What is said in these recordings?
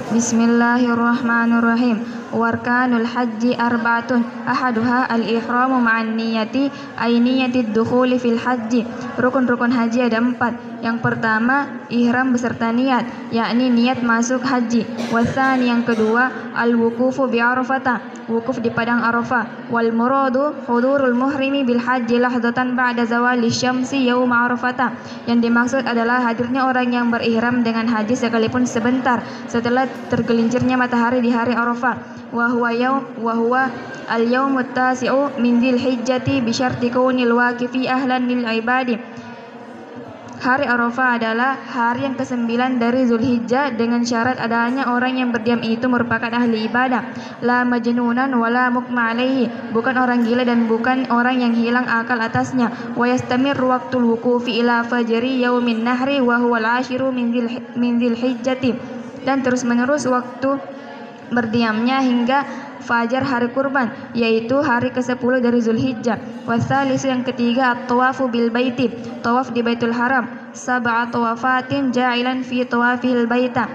Bismillahirrahmanirrahim. Warkanul haji arba'atun ahaduha al-ihramu ma'an niyati ay niyatid dukhuli fil haji. Rukun-rukun haji ada 4. Yang pertama ihram beserta niat, yakni niat masuk haji. Wasani yang kedua al-wukufu bi Arafata, wukuf di padang Arafah. Wal muradu hudurul muhrimi bil haji lahdatan ba'da zawali syamsi yauma Arafata. Yang dimaksud adalah hadirnya orang yang berihram dengan haji sekalipun sebentar setelah tergelincirnya matahari di hari Arafah. Wa huwa al-yaumut tasi'u min dzilhijjati bi syarti kaunil waqifi ahlan lil ibadi. Hari Arafah adalah hari yang ke-9 dari Zulhijjah dengan syarat adanya orang yang berdiam itu merupakan ahli ibadah. La majnunan wala mukma alaihi, bukan orang gila dan bukan orang yang hilang akal atasnya. Wa yastamir waqtul wuqufi ila fajri yaumin nahri wa huwa al-ashiru min dzilhijjati, dan terus-menerus waktu berdiamnya hingga fajar hari kurban, yaitu hari ke-10 dari Zulhijjah. Wasalisu yang ketiga at-tawafu bil baiti, tawaf di Baitul Haram. Sab'a tawafatin ja'ilan fi tawafil baita,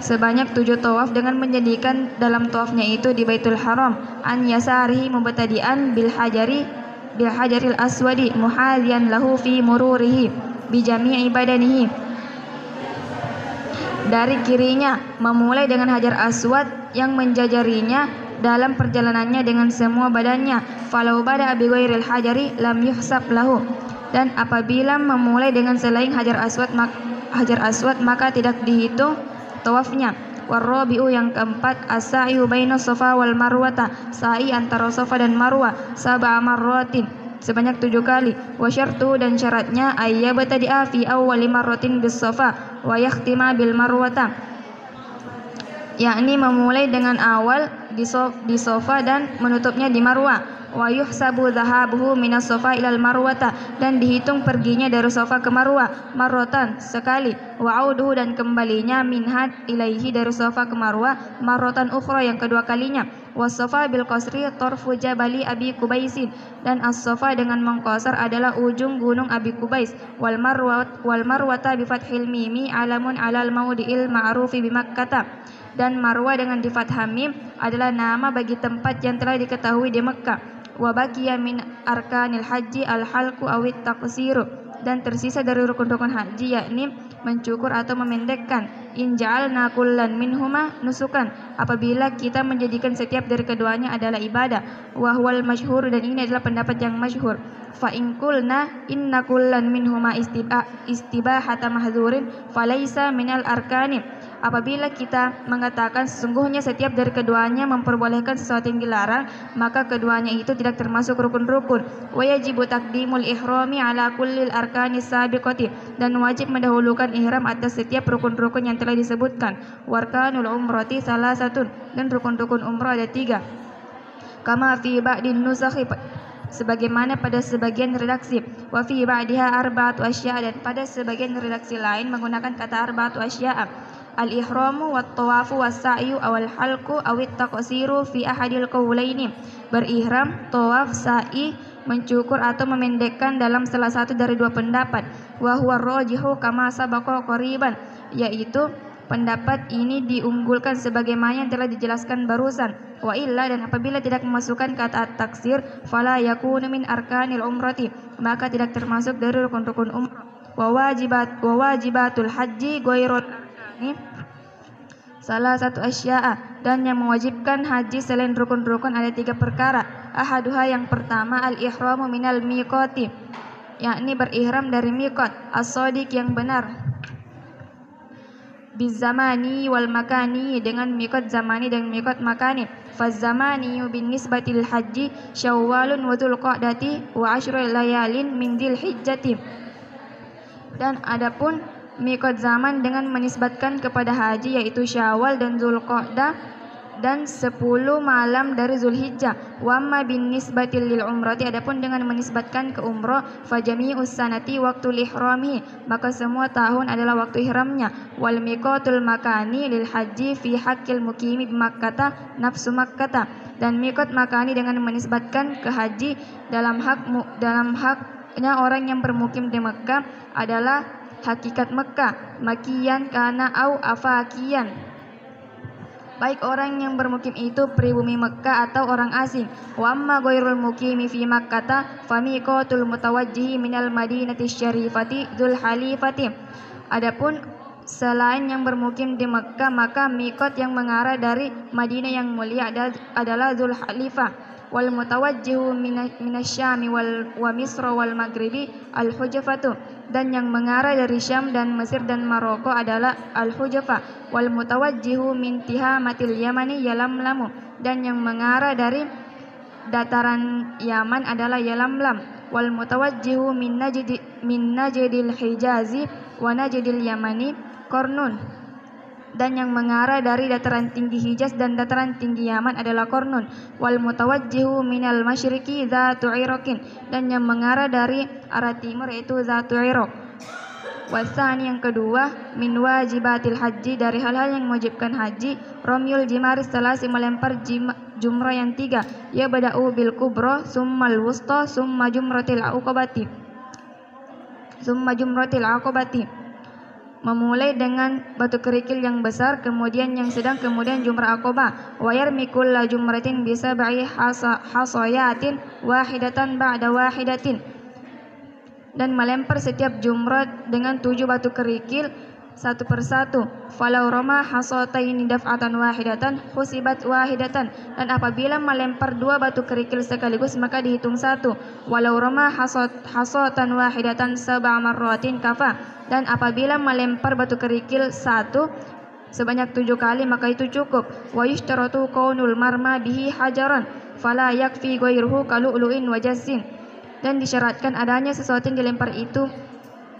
sebanyak 7 tawaf dengan menjadikan dalam tawafnya itu di Baitul Haram. An yasarihi mubtadi'an bil hajaril aswadi muhadiyan lahu fi mururihi bi jami'i badanihi, dari kirinya memulai dengan hajar aswad yang menjajarinya dalam perjalanannya dengan semua badannya. Falau bada bi ghairil hajari lam yuhsab lahu, dan apabila memulai dengan selain hajar aswad maka tidak dihitung tawafnya. Warabi'u yang keempat as-sa'yu bainas safa wal marwata, sa'i antara safa dan marwah. Sab'a marratin, sebanyak 7 kali. Wa syartu, dan syaratnya ayyabtadi'a fi awwali marratin bis safa wa yakhtima bil marwata, yakni memulai dengan awal di safa dan menutupnya di marwah. Wa yuhsabu dhahabuhu minas safa ilal marwata, dan dihitung perginya dari safa ke marwah marrotan, sekali. Wa auduhu, dan kembalinya minhad ilaihi, dari safa ke marwah marrotan ukhra, yang kedua kalinya. Was-safa bil qasri tarfu jabali Abi Kubaisin, dan as-safa dengan mengqasar adalah ujung gunung Abi Kubais. Wal marwata bi fathil mimi alamun alal maudi'il ma'rufi bi Makkah, dan marwah dengan di fathah mim adalah nama bagi tempat yang telah diketahui di Mekkah. Wa baqiya min arkanil haji al-halqu awit taqsiru, dan tersisa dari rukun-rukun haji yakni mencukur atau memendekkan. In ja'alna kullan minhuma nusukan, apabila kita menjadikan setiap dari keduanya adalah ibadah. Wa huwal masyhur, dan ini adalah pendapat yang masyhur. Fa in qulna inna kullan minhuma istibahata mahzurin falaisa minal arkani, apabila kita mengatakan sesungguhnya setiap dari keduanya memperbolehkan sesuatu yang dilarang, maka keduanya itu tidak termasuk rukun-rukun. Wa yajibu taqdimul ihrami ala kullil arkanis sabiqati, dan wajib mendahulukan ihram atas setiap rukun-rukun yang telah disebutkan. Warkanul umrati salasatun, dan rukun-rukun umrah ada 3. Kama fi ba'din nusakhi, sebagaimana pada sebagian redaksi. Wa fi ba'diha arba'atu asya', dan pada sebagian redaksi lain menggunakan kata arba'atu asya'. Al-ihramu wat tawafu was-sa'yu awal halqu awit taqsiru fi ahadil qawlaini, berihram, tawaf, sa'i, mencukur atau memendekkan dalam salah satu dari 2 pendapat. Wa huwa rajihu kama sabaqa qariban, yaitu pendapat ini diunggulkan sebagaimana yang telah dijelaskan barusan. Wa illa, dan apabila tidak memasukkan kata at-taksir, fala yakunu min arkanil umrati, maka tidak termasuk dari rukun-rukun umrah. Wa wajibatul haji ghairul arkani salah satu asya'a, dan yang mewajibkan haji selain rukun-rukun ada 3 perkara. Ahaduha, yang pertama al-ihramu minal miqati, yakni berihram dari miqat. As-shadiq, yang benar. Bizamani wal makani, dengan miqat zamani dan miqat makani. Faz-zamani bin nisbatil haji syawalun wa dzulqa'dati wa 10 layalin min dzilhijjati, dan adapun miqat zaman dengan menisbatkan kepada haji yaitu Syawal dan Dzulqa'dah dan 10 malam dari Zulhijjah. Wa amma bin nisbatil lil umrati, adapun dengan menisbatkan ke umrah, fa jami'us sanati waqtul ihrami, maka semua tahun adalah waktu ihramnya. Wal miqatul makani lil haji fi haqqil muqimi bi Makkah nafsu Makkah, dan miqat makani dengan menisbatkan ke haji dalam haknya orang yang bermukim di Mekah adalah hakikat Mekah, makiyan kana au afakiyan, baik orang yang bermukim itu pribumi Mekkah atau orang asing. Wa amma ghairul mukimi fi Makkah fa miqatul mutawajjihi minal madinati syarifati dzul halifati. Adapun selain yang bermukim di Mekkah, maka miqat yang mengarah dari Madinah yang mulia adalah Dzul Halifah. Wal mutawajjihu minasyami wa Misra wal Maghribi al-Hujafatu, dan yang mengarah dari Syam dan Mesir dan Maroko adalah al-Hujafa. Wal mutawajjihu min tihamatil Yamani Yalamlamu, dan yang mengarah dari dataran Yaman adalah Yalamlam. Wal mutawajjihu min Najdil Hijazi wa Najdil Yamani Kornun, dan yang mengarah dari dataran tinggi Hijaz dan dataran tinggi Yaman adalah Kornun. Wal mutawajjihu minal masyriqi Zatu Iraqin, dan yang mengarah dari arah timur yaitu Zatu Iraq. Wasani yang kedua, min wajibatil haji, dari hal-hal yang mewajibkan haji, romyul jimaris salasi, melempar jumrah yang 3, ya bada'u bil kubra summal wusta summa jumratil aqabati, memulai dengan batu kerikil yang besar, kemudian yang sedang, kemudian jumrah Aqabah. Wa yarmi kulla jumratin bi sab'i hasayatin wahidatan ba'da wahidatin, dan melempar setiap jumrah dengan 7 batu kerikil satu persatu. Falau rama hasataini daf'atan wahidatan husibat wahidatan, dan apabila melempar 2 batu kerikil sekaligus maka dihitung 1. Walau rama hasatan wahidatan sab'a marratin kafa, dan apabila melempar batu kerikil 1 sebanyak 7 kali maka itu cukup. Wa yushtaratu kaunul marma bihi hajaran fala yakfi ghairuhu kalu'lu'in wa jassin, dan disyaratkan adanya sesuatu yang dilempar itu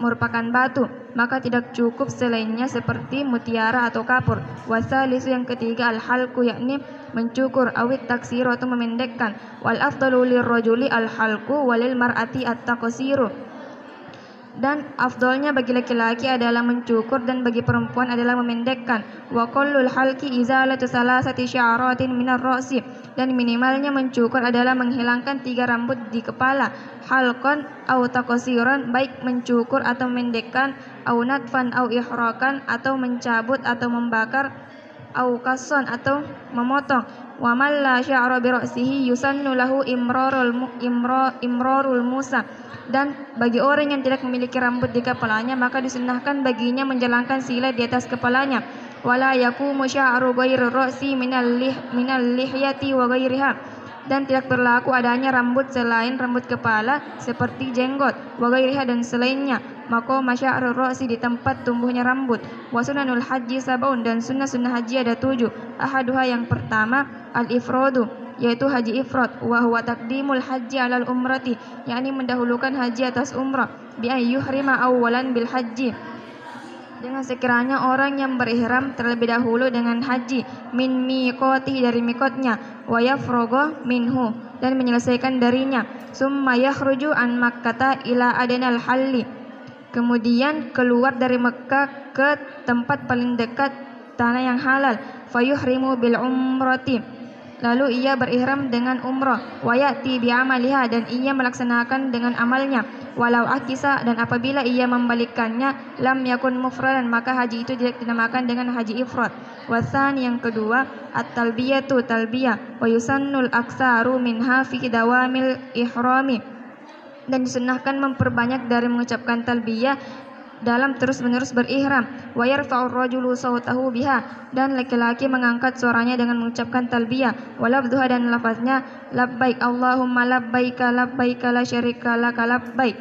merupakan batu, maka tidak cukup selainnya seperti mutiara atau kapur. Wasalisu yang ketiga, al-halku, yakni mencukur, awit taksiru atau memendekkan. Wal afdalu lirrajuli al-halku walil mar'ati at-taqsiru, dan afdolnya bagi laki-laki adalah mencukur dan bagi perempuan adalah memendekkan. Wa qallul halqi izalatu salasati sya'ratin minar ra'si, dan minimalnya mencukur adalah menghilangkan 3 rambut di kepala. Halqan au taqsiran, baik mencukur atau memendekkan, au natfan au ihrakan, atau mencabut atau membakar, au qassan atau memotong. Wa man la sya'ra bi ra'sihi yusannu lahu imrarul musa, dan bagi orang yang tidak memiliki rambut di kepalanya maka disunnahkan baginya menjalankan silat di atas kepalanya. Wala yaqumu sya'ru ghairi ra'si minal lihyati wa ghairiha, dan tidak berlaku adanya rambut selain rambut kepala seperti jenggot, wa ghairiha, dan selainnya. Maqam sya'ru ra'si, di tempat tumbuhnya rambut. Wa sunanul haji sab'un, dan sunnah haji ada 7. Ahaduha, yang pertama, al-ifradu, yaitu haji ifrad, wa huwa taqdimul haji alal umrati, yakni mendahulukan haji atas umrah, bi ayyuhrima awwalan bil haji, dengan sekiranya orang yang berihram terlebih dahulu dengan haji, min miqati, dari miqatnya, wa yafragha minhu, dan menyelesaikan darinya, summa yakhruju an makkata ila adanal halli, kemudian keluar dari Mekkah ke tempat paling dekat tanah yang halal, fayuhrimu bil umrati, lalu ia berihram dengan umrah, wa ya'ti bi amaliha, dan ia melaksanakan dengan amalnya, walau akisa, dan apabila ia membalikkannya, lam yakun mufradan, maka haji itu tidak dinamakan dengan haji ifrad. Wasani, yang kedua, at-talbiyatu, talbiyah, wa yusannul aksaru minha fi dawamil ihrami, dan disunnahkan memperbanyak dari mengucapkan talbiyah dalam terus-menerus berihram. Wa yarfa'ur rajulu sautahu biha, dan laki-laki mengangkat suaranya dengan mengucapkan talbiyah. Wa lafdhuha, dan lafaznya, labbaik Allahumma labbaika labbaika la syarika laka labbaik,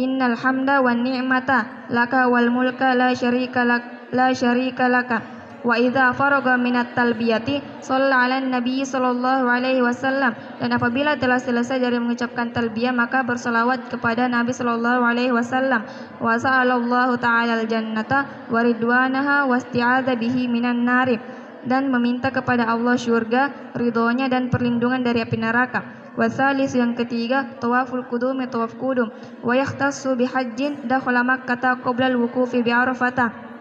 innal hamda wan ni'mata laka wal mulka la syarika laka. Wa idza faraga minat talbiyati shalla 'alan nabiy sallallahu alaihi wasallam, dan apabila telah selesai dari mengucapkan talbiyah maka berselawat kepada Nabi sallallahu alaihi wasallam. Wa sa'alallahu ta'ala al-jannata wa ridwanaha wasti'adza bihi minan nari, dan meminta kepada Allah syurga, ridhonya, dan perlindungan dari api neraka. Wasalis, yang ketiga, tawaful qudum, tawaf qudum, wa yahtassu bihajjin dakhala makkata qabla al-wuqufi bi Arafah,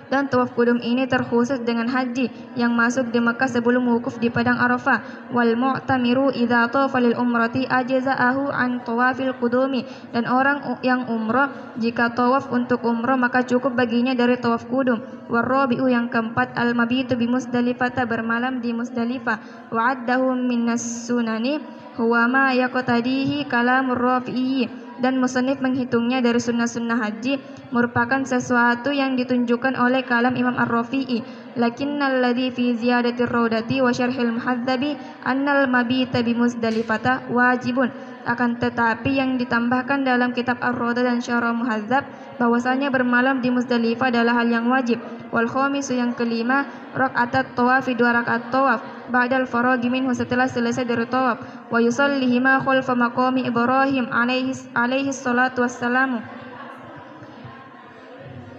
Dan tawaf kudum ini terkhusus dengan haji yang masuk di Mekah sebelum wukuf di padang Arafah. Wal mu'tamiru idza tawafa lil umrati ajza'ahu an tawafil qudumi. Dan orang yang umrah jika tawaf untuk umrah maka cukup baginya dari tawaf kudum. Warabi'u yang keempat al-mabitu bi Musdalifah, bermalam di Musdalifah. Wa'addahu minas sunani huwa ma yaqtadihi kalamur Rafi'i. Dan musannif menghitungnya dari sunnah-sunnah haji merupakan sesuatu yang ditunjukkan oleh kalam Imam Ar-Rafi'i. Lakinnal ladzi fi ziyadatir raudati wa syarhil muhadzabi annal mabita bi Muzdalifata wajibun. Akan tetapi yang ditambahkan dalam kitab Ar-Raudah dan Syarah Muhadzab bahwasanya bermalam di Muzdalifah adalah hal yang wajib. Wal khamisu yang kelima raka'atat tawafi, 2 rakaat tawaf ba'dal faraghi minhu, setelah selesai dari tawaf. Wa yusallihima khalfa maqami Ibrahim alaihi salatu wassalamu,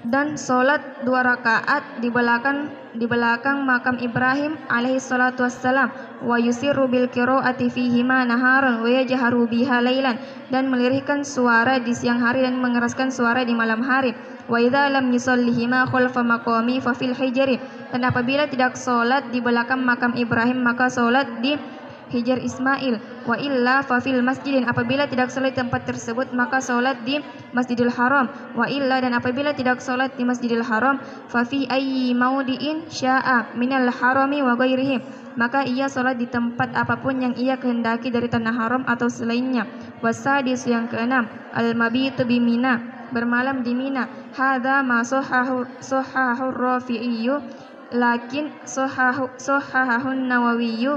dan solat 2 rakaat di belakang makam Ibrahim alaihi salatu wassalam. Wa yusirru bil qiraati fihima naharan wa yajharu biha lailan, dan melirihkan suara di siang hari dan mengeraskan suara di malam hari. Wa idza lam yusallihima khalfa maqami fa fil hijri, dan apabila tidak solat di belakang makam Ibrahim maka solat di Hijr Ismail. Wa illa fa fil masjidin, apabila tidak salat di tempat tersebut maka salat di Masjidil Haram. Wa illa, dan apabila tidak salat di Masjidil Haram fa fi ayyi maudiin syaa minal harami wa ghairihi, maka ia salat di tempat apapun yang ia kehendaki dari tanah haram atau selainnya. Wasadis yang keenam al mabitu bi Mina, bermalam di Mina. Hadza ma sahhahu Rafi'i lakin sahhahun Nawawi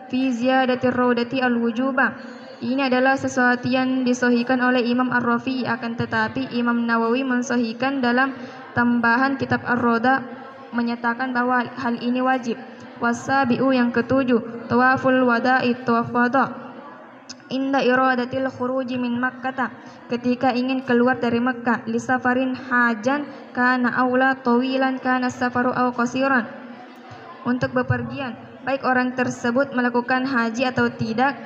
fi ziyadatir raudati al-wujuba. Ini adalah sesuatu yang disahihkan oleh Imam Ar-Rafi'i, akan tetapi Imam Nawawi mensahihkan dalam tambahan kitab Ar-Raudah menyatakan bahwa hal ini wajib. Wasabi'u yang ketujuh tawaful wada'i, tawaf wada' inda iradatil khuruji min Makkah, ketika ingin keluar dari Makkah. Lisafarin hajan kana aula tawilan kana safaru aw qasiran, untuk bepergian baik orang tersebut melakukan haji atau tidak,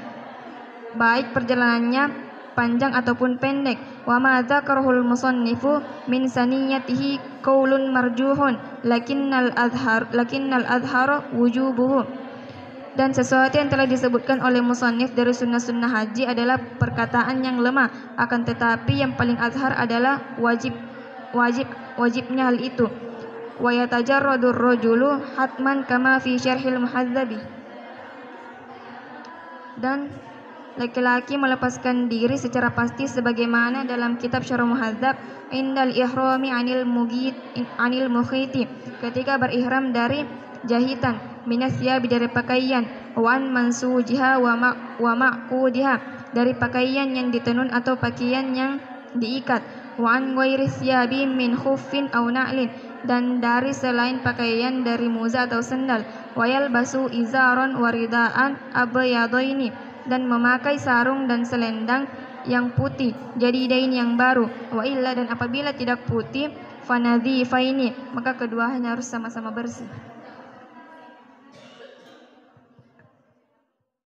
baik perjalanannya panjang ataupun pendek. Wa ma dzakarahul musannifu min saniyatihi qaulun marjuhun lakinnal adhar wujubuhu, dan sesuatu yang telah disebutkan oleh musannif dari sunnah-sunnah haji adalah perkataan yang lemah, akan tetapi yang paling azhar adalah wajibnya hal itu. Wa yatajarradur rajulu hatman kama fi syarhil muhadzabi, dan laki-laki melepaskan diri secara pasti sebagaimana dalam kitab Syarah Muhadzab indal ihrami anil mukhiti, ketika berihram dari jahitan, minas siyabi dari pakaian, wan mansujiha wa ma'qudiha dari pakaian yang ditenun atau pakaian yang diikat, wan ghairi siyabi min khuffin aw na'lin, dan dari selain pakaian dari muza atau sendal. Wayal basu izaron waridaan abyadaini, dan memakai sarung dan selendang yang putih jadidain yang baru. Wa illa, dan apabila tidak putih fanadhifaini, maka keduanya harus sama-sama bersih.